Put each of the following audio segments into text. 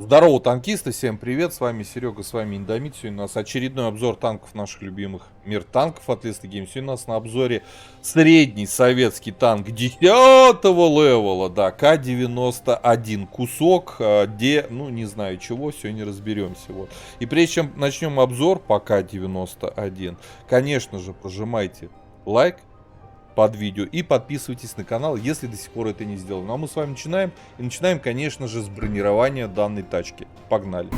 Здорово, танкисты, всем привет, с вами Серега, с вами Индомит. Сегодня у нас очередной обзор танков наших любимых мир танков от Листа Гейм. Сегодня у нас на обзоре средний советский танк 10-го левела, да, К-91. Кусок, где, ну не знаю чего, сегодня разберемся. Вот. И прежде чем начнем обзор по К-91, конечно же, прожимайте лайк под видео и подписывайтесь на канал, если до сих пор это не сделали. Ну а мы с вами начинаем. И начинаем, конечно же, с бронирования данной тачки. Погнали.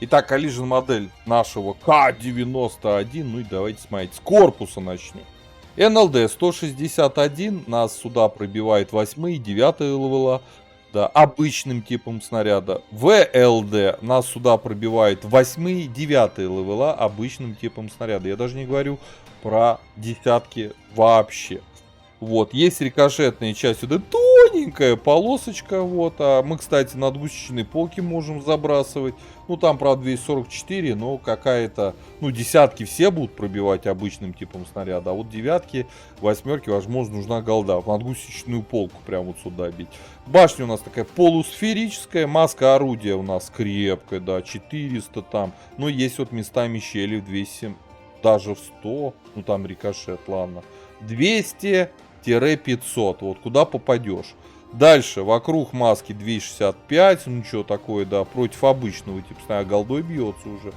Итак, коллижен модель нашего К-91. Ну и давайте смотреть. С корпуса начнем. НЛД 161 нас сюда пробивает 8 и 9 левела. Да, обычным типом снаряда. ВЛД нас сюда пробивает 8 и 9 левела обычным типом снаряда. Я даже не говорю про десятки вообще. Вот, есть рикошетная часть, это тоненькая полосочка, вот, а мы, кстати, надгусечные полки можем забрасывать, ну, там, правда, 244, но какая-то, ну, десятки все будут пробивать обычным типом снаряда, а вот девятки, восьмерки, возможно, нужна голда, в надгусечную полку прям вот сюда бить. Башня у нас такая полусферическая, маска орудия у нас крепкая, да, 400 там, но есть вот местами щели в 200, даже в 100, ну, там рикошет, ладно, 200-500, вот куда попадешь. Дальше, вокруг маски 265, ну что такое, да, против обычного, типа, снаряда голдой бьется уже.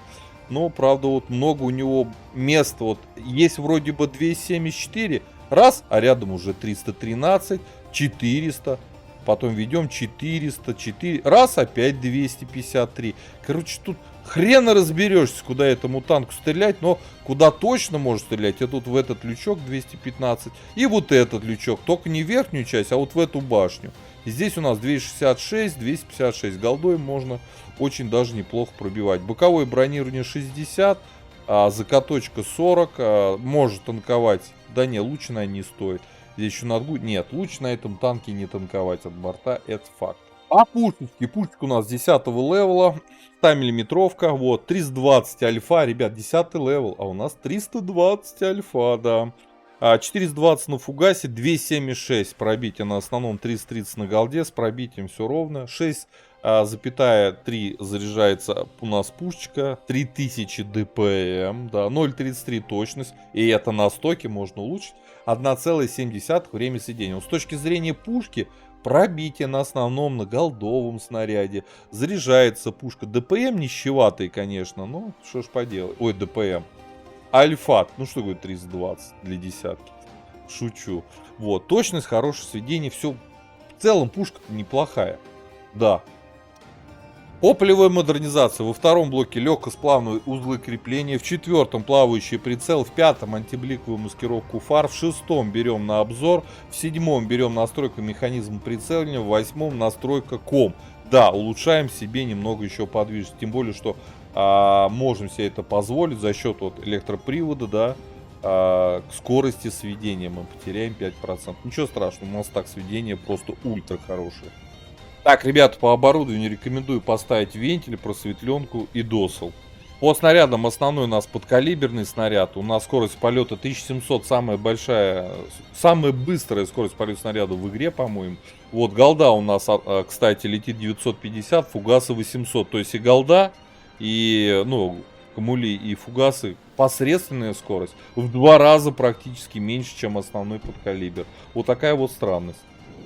Но, правда, вот много у него мест, вот, есть вроде бы 274, раз, а рядом уже 313, 400, потом ведем 400, 4, раз, опять 253. Короче, тут хрен разберешься, куда этому танку стрелять, но куда точно может стрелять, это вот в этот лючок 215 и вот этот лючок, только не в верхнюю часть, а вот в эту башню. И здесь у нас 266, 256, голдой можно очень даже неплохо пробивать. Боковое бронирование 60, закаточка 40, может танковать, да не, лучше на не стоит. Здесь еще надгу... Нет, лучше на этом танке не танковать от борта, это факт. А пушечки, пушечка у нас 10 левела, 100 миллиметровка, вот, 320 альфа, ребят, 10 левел, а у нас 320 альфа, да. 420 на фугасе, 276 пробитие на основном, 330 на голде, с пробитием все ровно, 6,3 заряжается у нас пушечка, 3000 ДПМ, да, 0,33 точность, и это на стоке можно улучшить, 1,7 время сведения. С точки зрения пушки, пробитие на основном, на голдовом снаряде, заряжается пушка, ДПМ нищеватый, конечно, но что ж поделать, ой, ДПМ. Альфат, ну что говорит 320 для десятки, шучу. Вот, точность, хорошее сведение, все, в целом пушка неплохая, да. По полевой модернизации во втором блоке легкосплавные узлы крепления, в четвертом плавающий прицел, в пятом антибликовую маскировку фар, в шестом берем на обзор, в седьмом берем настройку механизма прицеливания, в восьмом настройка ком. Да, улучшаем себе немного еще подвижность, тем более, что можем себе это позволить за счет вот электропривода, да, скорости сведения мы потеряем 5%. Ничего страшного, у нас так сведение просто ультра хорошее. Так, ребята, по оборудованию рекомендую поставить вентиль, просветленку и досел. По снарядам основной у нас подкалиберный снаряд. У нас скорость полета 1700, самая большая, самая быстрая скорость полета снаряда в игре, по-моему. Вот голда у нас, кстати, летит 950, фугасы 800. То есть и голда, и, ну, камули и фугасы посредственная скорость. В 2 раза практически меньше, чем основной подкалибер. Вот такая вот странность.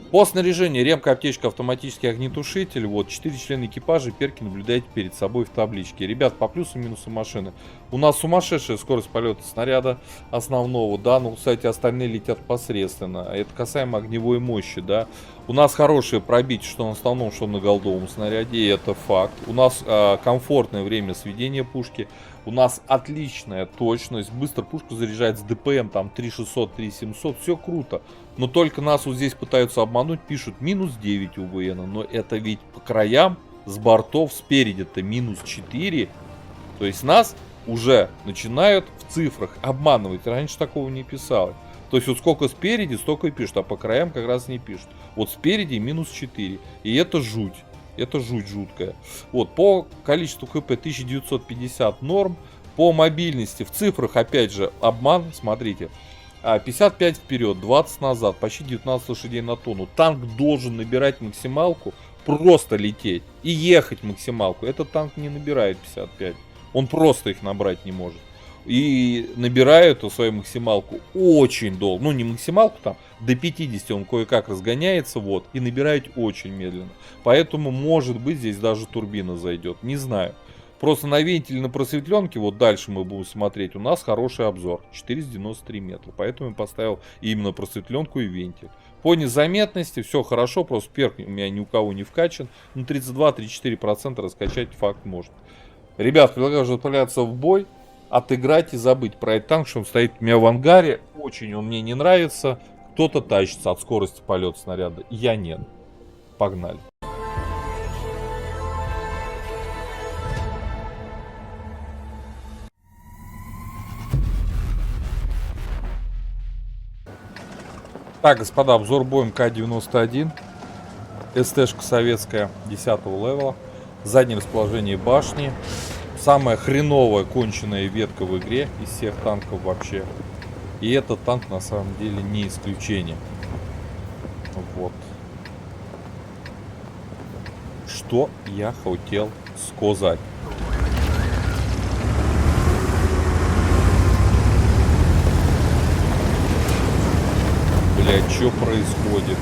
По снаряжению ремка, аптечка, автоматический огнетушитель. Вот, 4 члена экипажа, перки наблюдаете перед собой в табличке. Ребят, по плюсам и минусам машины. У нас сумасшедшая скорость полета снаряда основного, да. Ну, кстати, остальные летят посредственно. Это касаемо огневой мощи, да. У нас хорошее пробитие, что на основном, что на голдовом снаряде, и это факт. У нас комфортное время сведения пушки. У нас отличная точность. Быстро пушка заряжает с ДПМ там 3600, 3700. Все круто. Но только нас вот здесь пытаются обмануть. Пишут минус 9 у ВН. Но это ведь по краям с бортов спереди-то минус 4. То есть нас уже начинают в цифрах обманывать. Раньше такого не писали. То есть вот сколько спереди, столько и пишут. А по краям как раз не пишут. Вот спереди минус 4. И это жуть. Это жуть жуткая. Вот, по количеству ХП 1950 норм. По мобильности в цифрах, опять же, обман. Смотрите. 55 вперед, 20 назад, почти 19 лошадей на тонну. Танк должен набирать максималку, просто лететь и ехать максималку. Этот танк не набирает 55. Он просто их набрать не может. И набирают свою максималку очень долго. Ну, не максималку там, до 50 он кое-как разгоняется, вот. И набирает очень медленно. Поэтому, может быть, здесь даже турбина зайдет. Не знаю. Просто на вентиле на просветленке, вот дальше мы будем смотреть, у нас хороший обзор. 493 метра. Поэтому я поставил именно просветленку и вентиль. По незаметности все хорошо, просто перк у меня ни у кого не вкачан. Ну, 32-34% раскачать факт может. Ребят, предлагаю уже отправляться в бой, отыграть и забыть про этот танк, что он стоит у меня в ангаре. Очень он мне не нравится. Кто-то тащится от скорости полета снаряда. Я нет. Погнали. Так, господа, обзор боем К-91. СТ-шка советская 10-го левела. Заднее расположение башни. Самая хреновая конченая ветка в игре из всех танков вообще. И этот танк на самом деле не исключение. Вот. Что я хотел сказать. Блять, что происходит?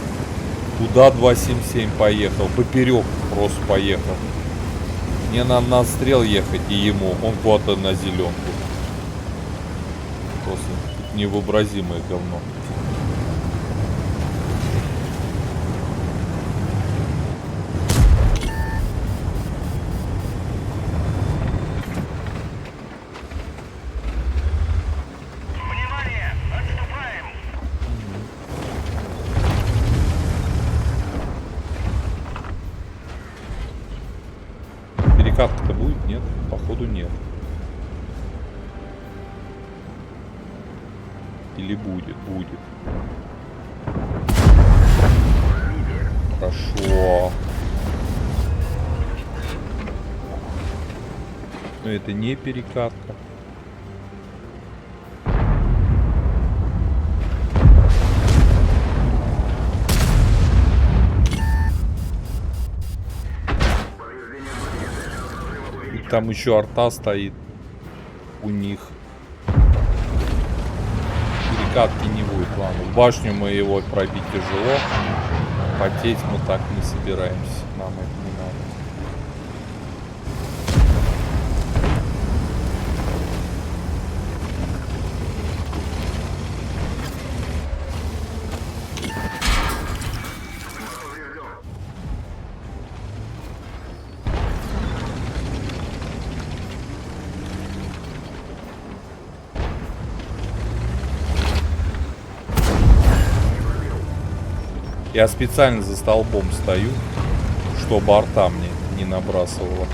Куда 277 поехал? Поперек просто поехал. Мне надо на отстрел ехать и ему. Он куда-то на зеленку. Просто невообразимое говно. Перекатка-то будет? Нет? Походу нет. Или будет? Будет. Хорошо. Но это не перекатка. И там еще арта стоит у них. Перекатки не будет, ладно. В башню мы его пробить тяжело. Потеть мы так не собираемся. Нам это не надо. Я специально за столбом стою, чтобы арта мне не набрасывала.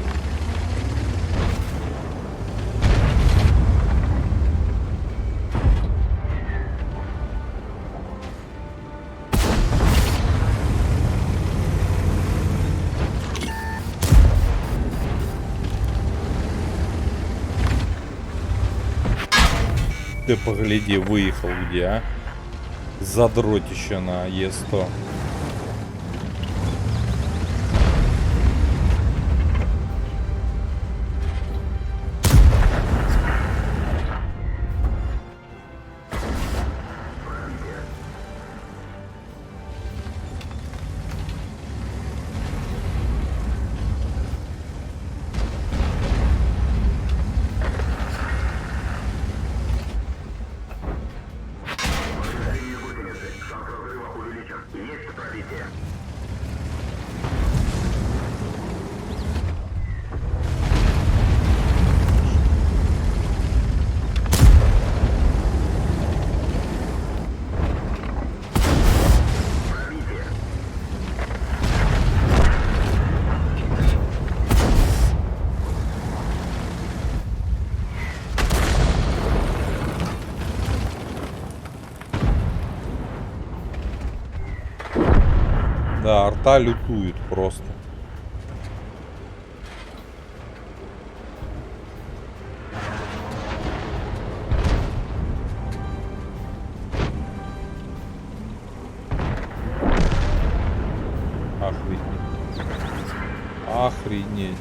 Ты погляди, выехал где, а? Задротище на Е100. Да, арта лютует просто. Охренеть.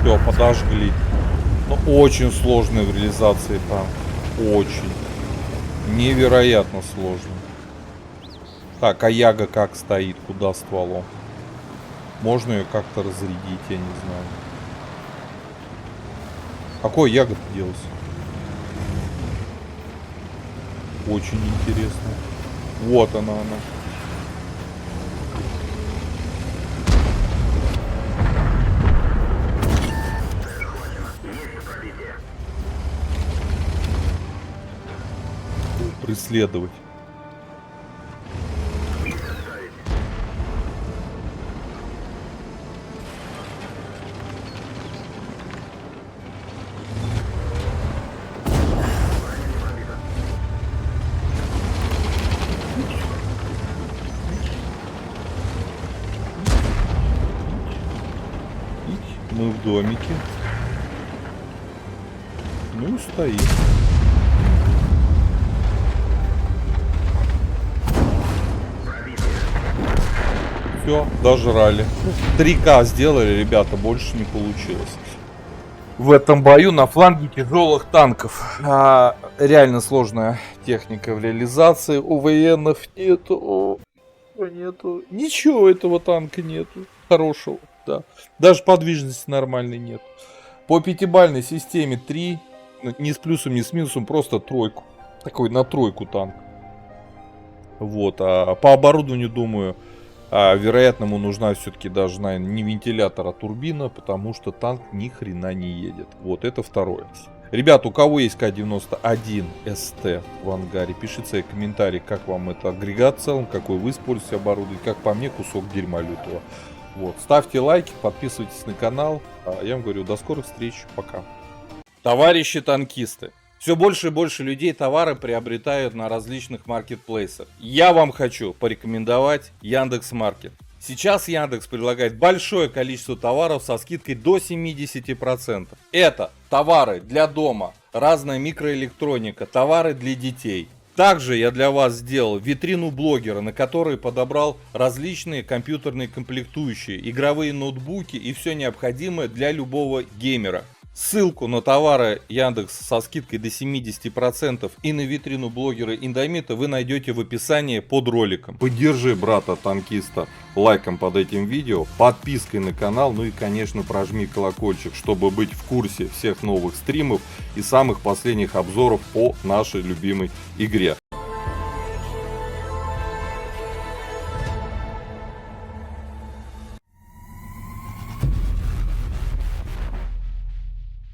Все, подожгли. Но очень сложный в реализации танк. Очень. Невероятно сложно. Так, а Яга как стоит? Куда стволом? Можно ее как-то разрядить, я не знаю. Какой Яга делась? Очень интересно. Вот она. Преследовать. Мы в домике. Ну и стоит. Все, дожрали. 3К сделали, ребята, больше не получилось. В этом бою на фланге тяжелых танков. Реально сложная техника в реализации. У военных нету. Ничего этого танка нету. Хорошего, да. Даже подвижности нормальной нет. По пятибалльной системе 3. Ни с плюсом, ни с минусом, просто тройку. Такой на тройку танк. Вот, а по оборудованию, думаю, вероятно, ему нужна все-таки даже, наверное, не вентилятор, а турбина, потому что танк ни хрена не едет. Вот, это второе. Ребят, у кого есть К-91 СТ в ангаре, пишите свои комментарии, как вам этот агрегат в целом, какой вы используете оборудование, как по мне, кусок дерьма лютого. Вот, ставьте лайки, подписывайтесь на канал. Я вам говорю, до скорых встреч, пока. Товарищи танкисты, все больше и больше людей товары приобретают на различных маркетплейсах. Я вам хочу порекомендовать Яндекс.Маркет. Сейчас Яндекс предлагает большое количество товаров со скидкой до 70%. Это товары для дома, разная микроэлектроника, товары для детей. Также я для вас сделал витрину блогера, на которой подобрал различные компьютерные комплектующие, игровые ноутбуки и все необходимое для любого геймера. Ссылку на товары Яндекс со скидкой до 70% и на витрину блогера Индомита вы найдете в описании под роликом. Поддержи брата-танкиста лайком под этим видео, подпиской на канал, ну и конечно прожми колокольчик, чтобы быть в курсе всех новых стримов и самых последних обзоров по нашей любимой игре.